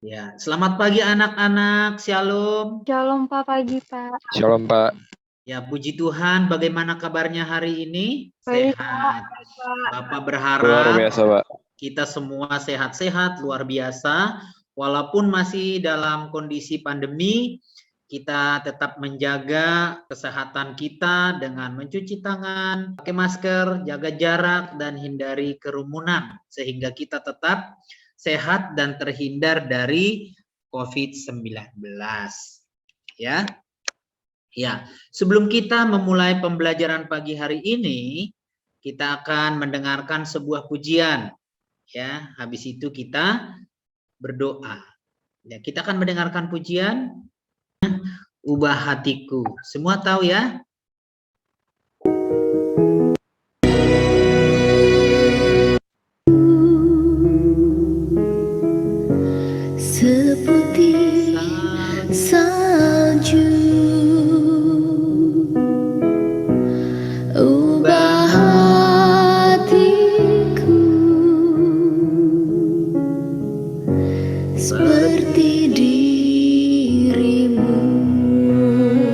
Ya, selamat pagi anak-anak, Shalom. Shalom Pak, pagi Pak. Shalom Pak. Ya, puji Tuhan, bagaimana kabarnya hari ini? Baik Pak, Sehat. baik, Pak. Bapak Luar berharap biasa Pak. kita semua sehat-sehat, luar biasa. Walaupun masih dalam kondisi pandemi, kita tetap menjaga kesehatan kita dengan mencuci tangan, pakai masker, jaga jarak, dan hindari kerumunan. Sehingga kita tetap sehat dan terhindar dari COVID-19. Ya. Ya, sebelum kita memulai pembelajaran pagi hari ini, kita akan mendengarkan sebuah pujian. Ya, habis itu kita berdoa. Ya, kita akan mendengarkan pujian Ubah Hatiku. Semua tahu ya? Seputih salju, ubah hatiku seperti dirimu.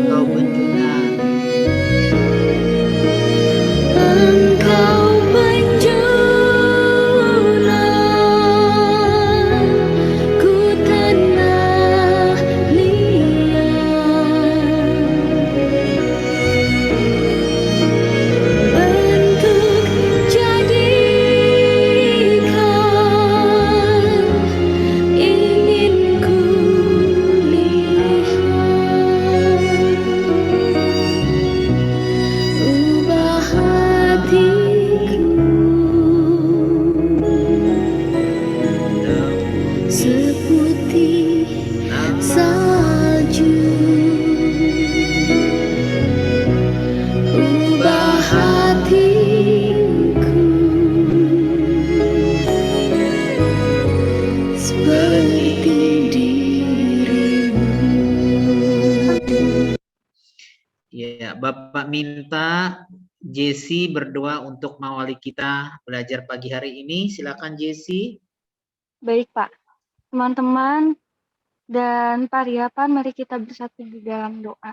Kau penjunan. Engkau penjunan, ku tanah liat, bentuk jadikan, ingin ku lihat. Ubah hatiku seputih salju, ubah hatiku seperti dirimu. Ya, Bapak minta Jesse berdoa untuk mengawali kita belajar pagi hari ini. Silakan Jesse. Baik Pak. Teman-teman dan pariapan, mari kita bersatu di dalam doa.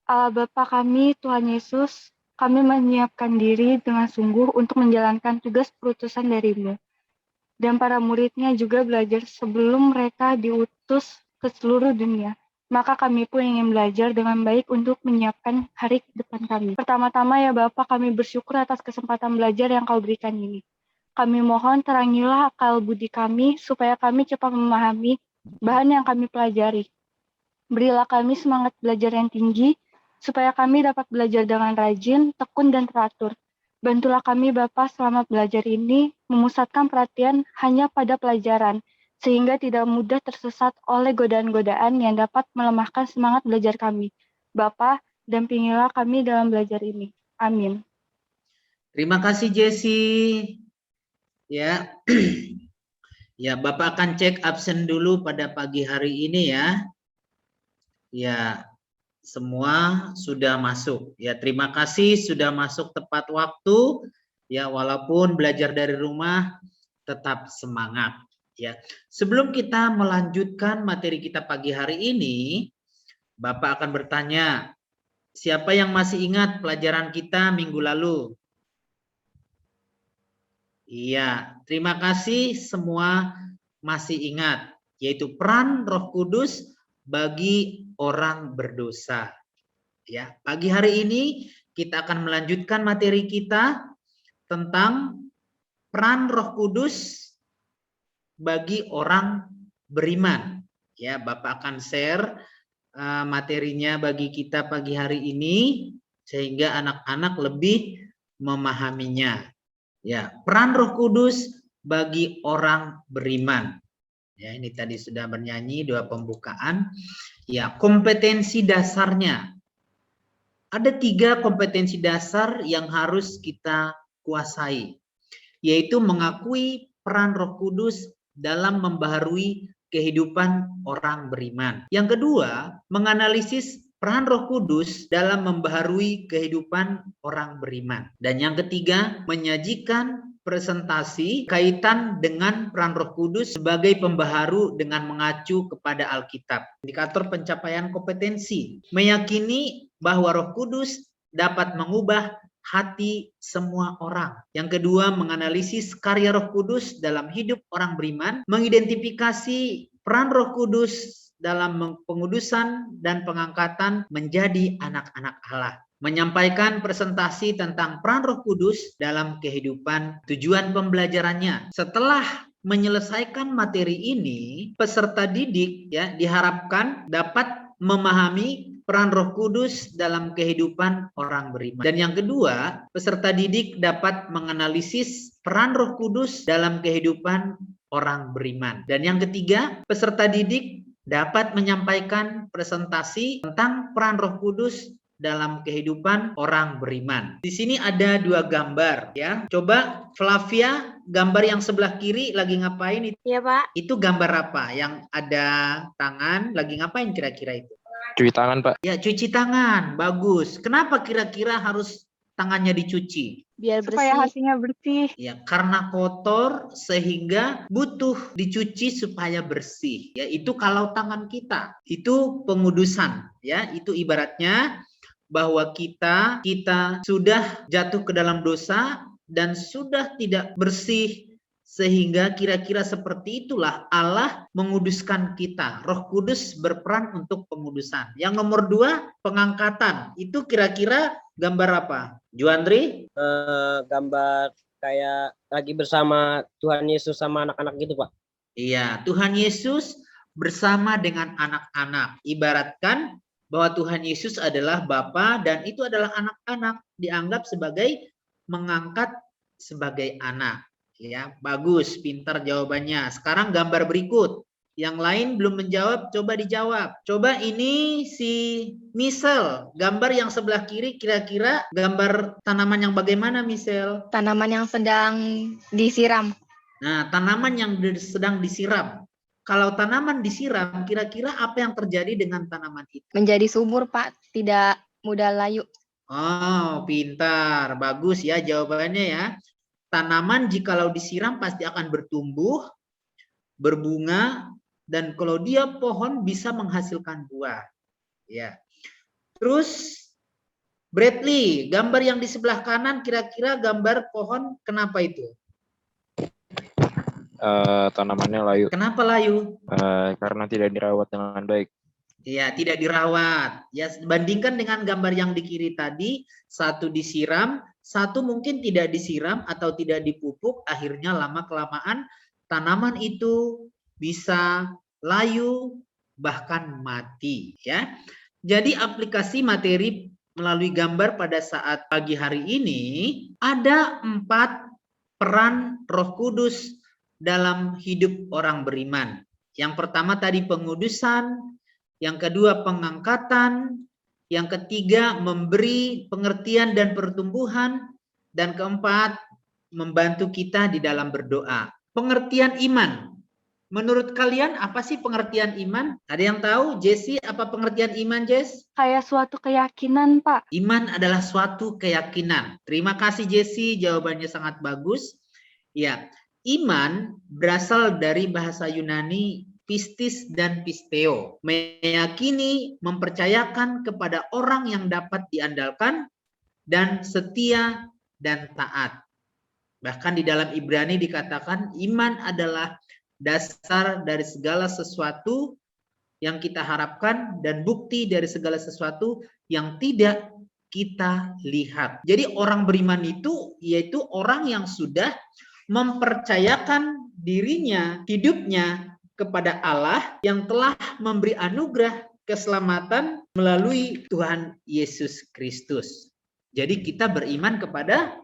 Allah Bapa kami, Tuhan Yesus, kami menyiapkan diri dengan sungguh untuk menjalankan tugas perutusan dari-Mu. Dan para muridnya juga belajar sebelum mereka diutus ke seluruh dunia. Maka kami pun ingin belajar dengan baik untuk menyiapkan hari depan kami. Pertama-tama ya Bapak, kami bersyukur atas kesempatan belajar yang Kau berikan ini. Kami mohon terangilah akal budi kami supaya kami cepat memahami bahan yang kami pelajari. Berilah kami semangat belajar yang tinggi supaya kami dapat belajar dengan rajin, tekun, dan teratur. Bantulah kami Bapa selama belajar ini memusatkan perhatian hanya pada pelajaran, sehingga tidak mudah tersesat oleh godaan-godaan yang dapat melemahkan semangat belajar kami. Bapa, dampingilah kami dalam belajar ini. Amin. Terima kasih Jesse. Ya. Ya, Bapak akan cek absen dulu pada pagi hari ini ya. Ya, semua sudah masuk. Ya, terima kasih sudah masuk tepat waktu. Ya, walaupun belajar dari rumah tetap semangat. Ya, sebelum kita melanjutkan materi kita pagi hari ini, Bapak akan bertanya, siapa yang masih ingat pelajaran kita minggu lalu? Iya, terima kasih semua masih ingat, yaitu peran Roh Kudus bagi orang berdosa. Ya, pagi hari ini kita akan melanjutkan materi kita tentang peran Roh Kudus bagi orang beriman. Ya, Bapak akan share materinya bagi kita pagi hari ini sehingga anak-anak lebih memahaminya. Ya, peran Roh Kudus bagi orang beriman. Ya, ini tadi sudah bernyanyi doa pembukaan. Ya, kompetensi dasarnya. Ada 3 kompetensi dasar yang harus kita kuasai, yaitu mengakui peran Roh Kudus dalam membaharui kehidupan orang beriman. Yang kedua, menganalisis peran Roh Kudus dalam membaharui kehidupan orang beriman. Dan yang ketiga, menyajikan presentasi kaitan dengan peran Roh Kudus sebagai pembaharu dengan mengacu kepada Alkitab. Indikator pencapaian kompetensi, meyakini bahwa Roh Kudus dapat mengubah hati semua orang. Yang kedua, menganalisis karya Roh Kudus dalam hidup orang beriman, mengidentifikasi peran Roh Kudus dalam pengudusan dan pengangkatan menjadi anak-anak Allah. Menyampaikan presentasi tentang peran Roh Kudus dalam kehidupan, tujuan pembelajarannya. Setelah menyelesaikan materi ini, peserta didik diharapkan dapat memahami peran Roh Kudus dalam kehidupan orang beriman. Dan yang kedua, peserta didik dapat menganalisis peran Roh Kudus dalam kehidupan orang beriman. Dan yang ketiga, peserta didik dapat menyampaikan presentasi tentang peran Roh Kudus dalam kehidupan orang beriman. Di sini ada 2 gambar ya. Coba Flavia, gambar yang sebelah kiri lagi ngapain itu? Iya, Pak. Itu gambar apa? Yang ada tangan lagi ngapain kira-kira itu? Cuci tangan, Pak. Ya, cuci tangan. Bagus. Kenapa kira-kira harus tangannya dicuci? Biar supaya bersih. hatinya bersih. Ya, karena kotor sehingga butuh dicuci supaya bersih. Ya, itu kalau tangan kita. Itu pengudusan, ya. Itu ibaratnya bahwa kita sudah jatuh ke dalam dosa dan sudah tidak bersih, sehingga kira-kira seperti itulah Allah menguduskan kita. Roh Kudus berperan untuk pengudusan. Yang nomor 2, pengangkatan. Itu kira-kira gambar apa? Juandri? Gambar kayak lagi bersama Tuhan Yesus sama anak-anak gitu, Pak. Iya, Tuhan Yesus bersama dengan anak-anak. Ibaratkan bahwa Tuhan Yesus adalah Bapa dan itu adalah anak-anak, dianggap sebagai mengangkat sebagai anak. Ya, bagus, pintar jawabannya. Sekarang gambar berikut. Yang lain belum menjawab, coba dijawab. Coba ini si Misel, gambar yang sebelah kiri kira-kira gambar tanaman yang bagaimana, Misel? Tanaman yang sedang disiram. Nah, tanaman yang sedang disiram. Kalau tanaman disiram, kira-kira apa yang terjadi dengan tanaman itu? Menjadi subur, Pak. Tidak mudah layu. Oh, pintar. Bagus ya jawabannya ya. Tanaman jikalau disiram pasti akan bertumbuh, berbunga, dan kalau dia pohon bisa menghasilkan buah. Ya. Terus Bradley, gambar yang di sebelah kanan kira-kira gambar pohon kenapa itu? Tanamannya layu. Kenapa layu? Karena tidak dirawat dengan baik. Ya, tidak dirawat. Ya, bandingkan dengan gambar yang di kiri tadi, satu disiram, satu mungkin tidak disiram atau tidak dipupuk, akhirnya lama-kelamaan tanaman itu bisa layu bahkan mati, ya. Jadi aplikasi materi melalui gambar pada saat pagi hari ini ada 4 peran Roh Kudus dalam hidup orang beriman. Yang pertama tadi pengudusan, yang kedua pengangkatan, yang ketiga memberi pengertian dan pertumbuhan, dan keempat membantu kita di dalam berdoa. Pengertian iman. Menurut kalian apa sih pengertian iman? Ada yang tahu? Jessie, apa pengertian iman, Jess? Kayak suatu keyakinan, Pak. Iman adalah suatu keyakinan. Terima kasih Jessie, jawabannya sangat bagus. Ya, iman berasal dari bahasa Yunani pistis dan pisteo. Meyakini, mempercayakan kepada orang yang dapat diandalkan dan setia dan taat. Bahkan di dalam Ibrani dikatakan iman adalah dasar dari segala sesuatu yang kita harapkan dan bukti dari segala sesuatu yang tidak kita lihat. Jadi orang beriman itu yaitu orang yang sudah mempercayakan dirinya, hidupnya kepada Allah yang telah memberi anugerah keselamatan melalui Tuhan Yesus Kristus. Jadi kita beriman kepada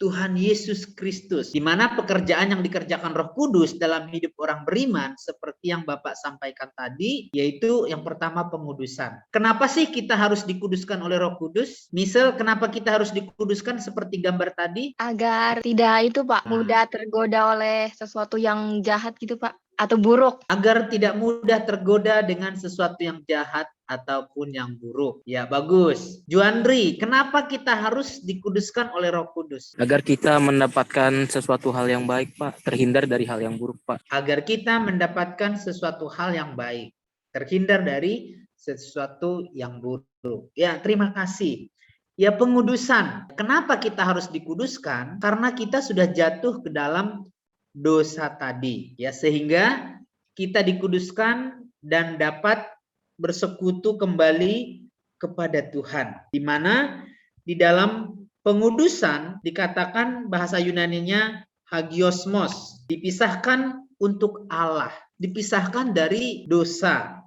Tuhan Yesus Kristus, di mana pekerjaan yang dikerjakan Roh Kudus dalam hidup orang beriman seperti yang Bapak sampaikan tadi, yaitu yang pertama pengudusan. Kenapa sih kita harus dikuduskan oleh Roh Kudus? Misal, kenapa kita harus dikuduskan seperti gambar tadi? Agar tidak itu, Pak, mudah tergoda oleh sesuatu yang jahat gitu, Pak, atau buruk. Agar tidak mudah tergoda dengan sesuatu yang jahat ataupun yang buruk. Ya, bagus. Juandri, kenapa kita harus dikuduskan oleh Roh Kudus? Agar kita mendapatkan sesuatu hal yang baik, Pak. Terhindar dari hal yang buruk, Pak. Agar kita mendapatkan sesuatu hal yang baik. Terhindar dari sesuatu yang buruk. Ya, terima kasih. Ya, pengudusan. Kenapa kita harus dikuduskan? Karena kita sudah jatuh ke dalam dosa tadi. Ya, sehingga kita dikuduskan dan dapat bersekutu kembali kepada Tuhan. Di mana di dalam pengudusan dikatakan bahasa Yunaninya hagiosmos, dipisahkan untuk Allah, dipisahkan dari dosa,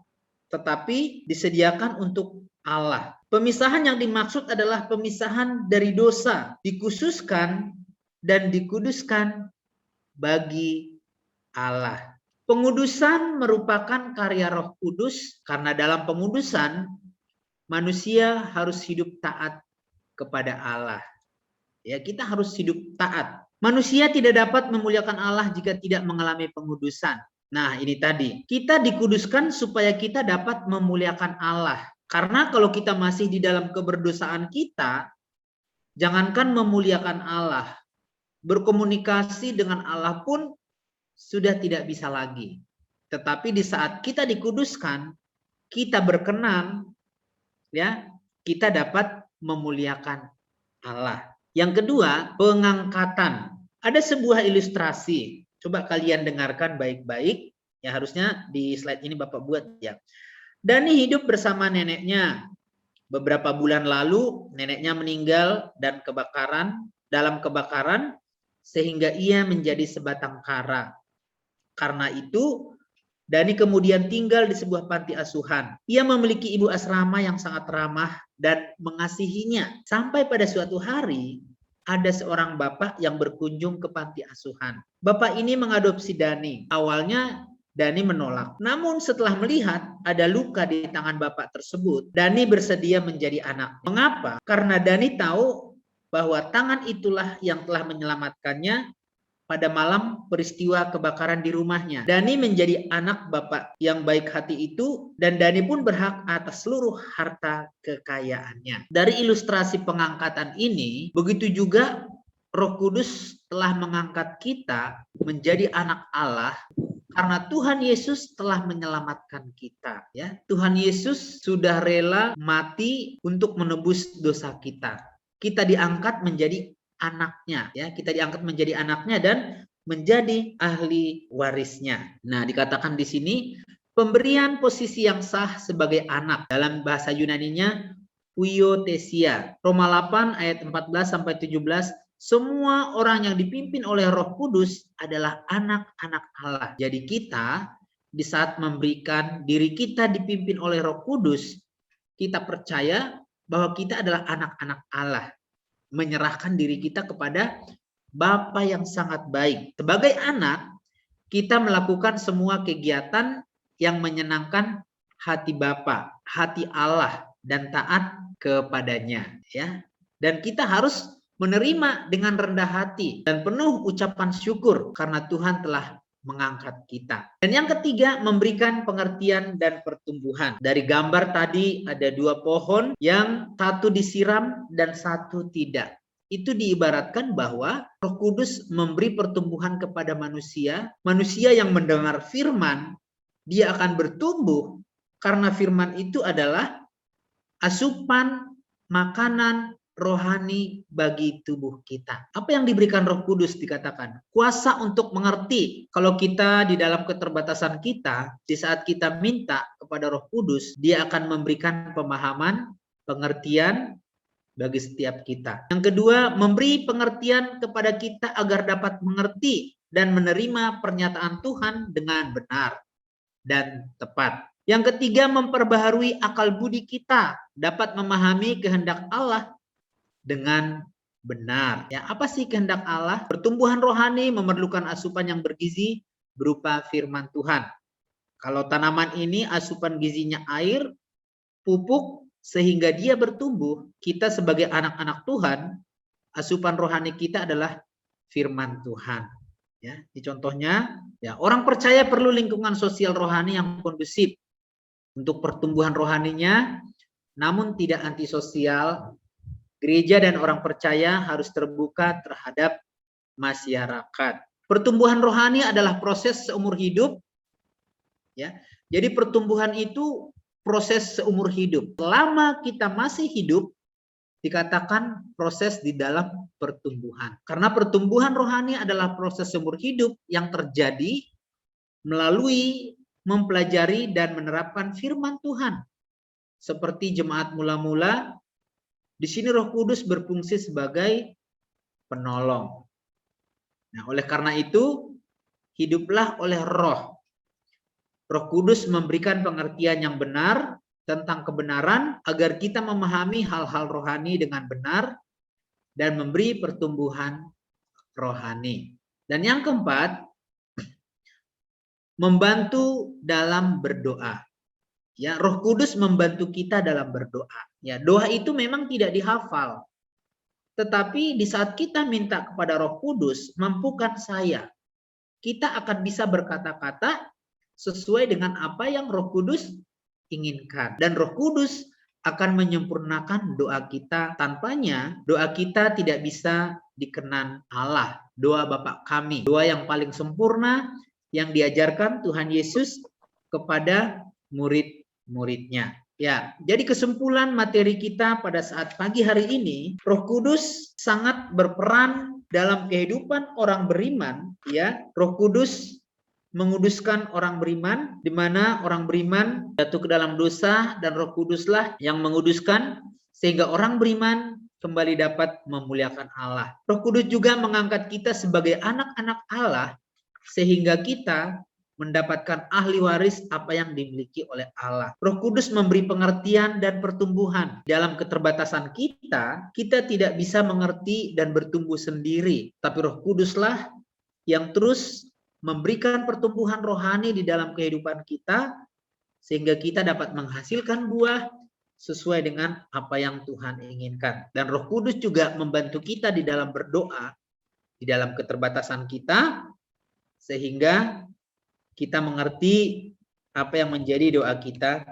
tetapi disediakan untuk Allah. Pemisahan yang dimaksud adalah pemisahan dari dosa, dikhususkan dan dikuduskan bagi Allah. Pengudusan merupakan karya Roh Kudus karena dalam pengudusan manusia harus hidup taat kepada Allah. Ya, kita harus hidup taat. Manusia tidak dapat memuliakan Allah jika tidak mengalami pengudusan. Nah, ini tadi. Kita dikuduskan supaya kita dapat memuliakan Allah. Karena kalau kita masih di dalam keberdosaan kita, jangankan memuliakan Allah, berkomunikasi dengan Allah pun sudah tidak bisa lagi. Tetapi di saat kita dikuduskan, kita berkenan, ya, kita dapat memuliakan Allah. Yang kedua, pengangkatan. Ada sebuah ilustrasi. Coba kalian dengarkan baik-baik. Ya, harusnya di slide ini Bapak buat ya. Dani hidup bersama neneknya. Beberapa bulan lalu neneknya meninggal dan dalam kebakaran sehingga ia menjadi sebatang kara. Karena itu Dani kemudian tinggal di sebuah panti asuhan. Ia memiliki ibu asrama yang sangat ramah dan mengasihinya. Sampai pada suatu hari ada seorang bapak yang berkunjung ke panti asuhan. Bapak ini mengadopsi Dani. Awalnya Dani menolak. Namun setelah melihat ada luka di tangan bapak tersebut, Dani bersedia menjadi anak. Mengapa? Karena Dani tahu bahwa tangan itulah yang telah menyelamatkannya pada malam peristiwa kebakaran di rumahnya. Dani menjadi anak bapak yang baik hati itu, dan Dani pun berhak atas seluruh harta kekayaannya. Dari ilustrasi pengangkatan ini, begitu juga Roh Kudus telah mengangkat kita menjadi anak Allah karena Tuhan Yesus telah menyelamatkan kita. Ya, Tuhan Yesus sudah rela mati untuk menebus dosa kita. Kita diangkat menjadi anaknya, ya, kita diangkat menjadi anaknya dan menjadi ahli warisnya. Nah, dikatakan di sini pemberian posisi yang sah sebagai anak, dalam bahasa Yunaninya huiothesia. Roma 8 ayat 14 sampai 17, semua orang yang dipimpin oleh Roh Kudus adalah anak-anak Allah. Jadi kita di saat memberikan diri kita dipimpin oleh Roh Kudus, kita percaya bahwa kita adalah anak-anak Allah. Menyerahkan diri kita kepada Bapa yang sangat baik. Sebagai anak, kita melakukan semua kegiatan yang menyenangkan hati Bapa, hati Allah, dan taat kepadanya. Ya. Dan kita harus menerima dengan rendah hati dan penuh ucapan syukur karena Tuhan telah mengangkat kita. Dan yang ketiga, memberikan pengertian dan pertumbuhan. Dari gambar tadi ada dua pohon yang satu disiram dan satu tidak. Itu diibaratkan bahwa Roh Kudus memberi pertumbuhan kepada manusia. Manusia yang mendengar firman, dia akan bertumbuh karena firman itu adalah asupan makanan rohani bagi tubuh kita. Apa yang diberikan Roh Kudus dikatakan? Kuasa untuk mengerti. Kalau kita di dalam keterbatasan kita, di saat kita minta kepada Roh Kudus, dia akan memberikan pemahaman, pengertian bagi setiap kita. Yang kedua, memberi pengertian kepada kita agar dapat mengerti dan menerima pernyataan Tuhan dengan benar dan tepat. Yang ketiga, memperbaharui akal budi kita, dapat memahami kehendak Allah dengan benar. Ya, apa sih kehendak Allah? Pertumbuhan rohani memerlukan asupan yang bergizi berupa firman Tuhan. Kalau tanaman ini asupan gizinya air, pupuk, sehingga dia bertumbuh, kita sebagai anak-anak Tuhan, asupan rohani kita adalah firman Tuhan. Ya, di contohnya, ya, orang percaya perlu lingkungan sosial rohani yang kondusif. untuk pertumbuhan rohaninya, namun tidak antisosial. Gereja dan orang percaya harus terbuka terhadap masyarakat. Pertumbuhan rohani adalah proses seumur hidup, ya. Jadi pertumbuhan itu proses seumur hidup. Selama kita masih hidup, dikatakan proses di dalam pertumbuhan. Karena pertumbuhan rohani adalah proses seumur hidup yang terjadi melalui mempelajari dan menerapkan firman Tuhan. Seperti jemaat mula-mula, di sini Roh Kudus berfungsi sebagai penolong. Nah, oleh karena itu, hiduplah oleh Roh. Roh Kudus memberikan pengertian yang benar tentang kebenaran agar kita memahami hal-hal rohani dengan benar dan memberi pertumbuhan rohani. Dan yang keempat, membantu dalam berdoa. Ya, Roh Kudus membantu kita dalam berdoa. Ya, doa itu memang tidak dihafal. Tetapi di saat kita minta kepada Roh Kudus, mampukan saya. Kita akan bisa berkata-kata sesuai dengan apa yang Roh Kudus inginkan. Dan Roh Kudus akan menyempurnakan doa kita. Tanpanya, doa kita tidak bisa dikenan Allah. Doa Bapa kami. Doa yang paling sempurna yang diajarkan Tuhan Yesus kepada murid-muridnya. Ya, jadi kesimpulan materi kita pada saat pagi hari ini, Roh Kudus sangat berperan dalam kehidupan orang beriman, ya. Roh Kudus menguduskan orang beriman, di mana orang beriman jatuh ke dalam dosa dan Roh Kuduslah yang menguduskan sehingga orang beriman kembali dapat memuliakan Allah. Roh Kudus juga mengangkat kita sebagai anak-anak Allah sehingga kita mendapatkan ahli waris apa yang dimiliki oleh Allah. Roh Kudus memberi pengertian dan pertumbuhan. Dalam keterbatasan kita, kita tidak bisa mengerti dan bertumbuh sendiri. Tapi Roh Kuduslah yang terus memberikan pertumbuhan rohani di dalam kehidupan kita, sehingga kita dapat menghasilkan buah sesuai dengan apa yang Tuhan inginkan. Dan Roh Kudus juga membantu kita di dalam berdoa, di dalam keterbatasan kita, sehingga kita mengerti apa yang menjadi doa kita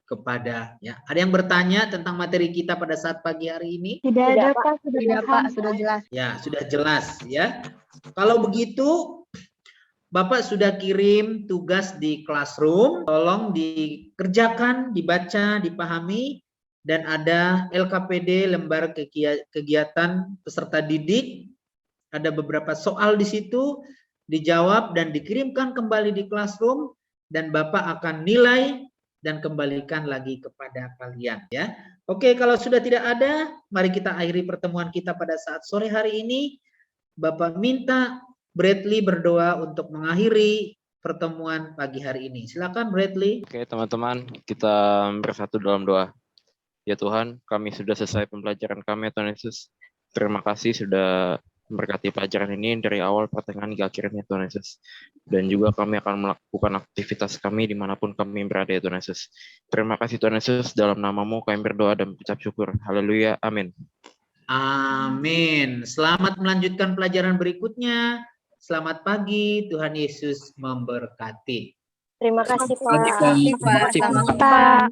kepada, ya. Ada yang bertanya tentang materi kita pada saat pagi hari ini? Tidak ada, Pak. Tidak, Pak, sudah jelas. Ya, sudah jelas, ya. Kalau begitu, Bapak sudah kirim tugas di classroom, tolong dikerjakan, dibaca, dipahami, dan ada LKPD, lembar kegiatan peserta didik. Ada beberapa soal di situ, dijawab dan dikirimkan kembali di classroom, dan Bapak akan nilai dan kembalikan lagi kepada kalian, ya. Oke, kalau sudah tidak ada, mari kita akhiri pertemuan kita pada saat sore hari ini. Bapak minta Bradley berdoa untuk mengakhiri pertemuan pagi hari ini. Silakan Bradley. Oke teman-teman, kita bersatu dalam doa. Ya Tuhan, kami sudah selesai pembelajaran kami, Tuhan Yesus. Terima kasih sudah memberkati pelajaran ini dari awal pertengahan hingga akhirnya, Tuhan Yesus. Dan juga kami akan melakukan aktivitas kami dimanapun kami berada, ya Tuhan Yesus. Terima kasih Tuhan Yesus, dalam nama-Mu kami berdoa dan mengucap syukur. Haleluya, amin. Amin. Selamat melanjutkan pelajaran berikutnya. Selamat pagi, Tuhan Yesus memberkati. Terima kasih, Pak. Terima kasih, Pak. Selamat Pak.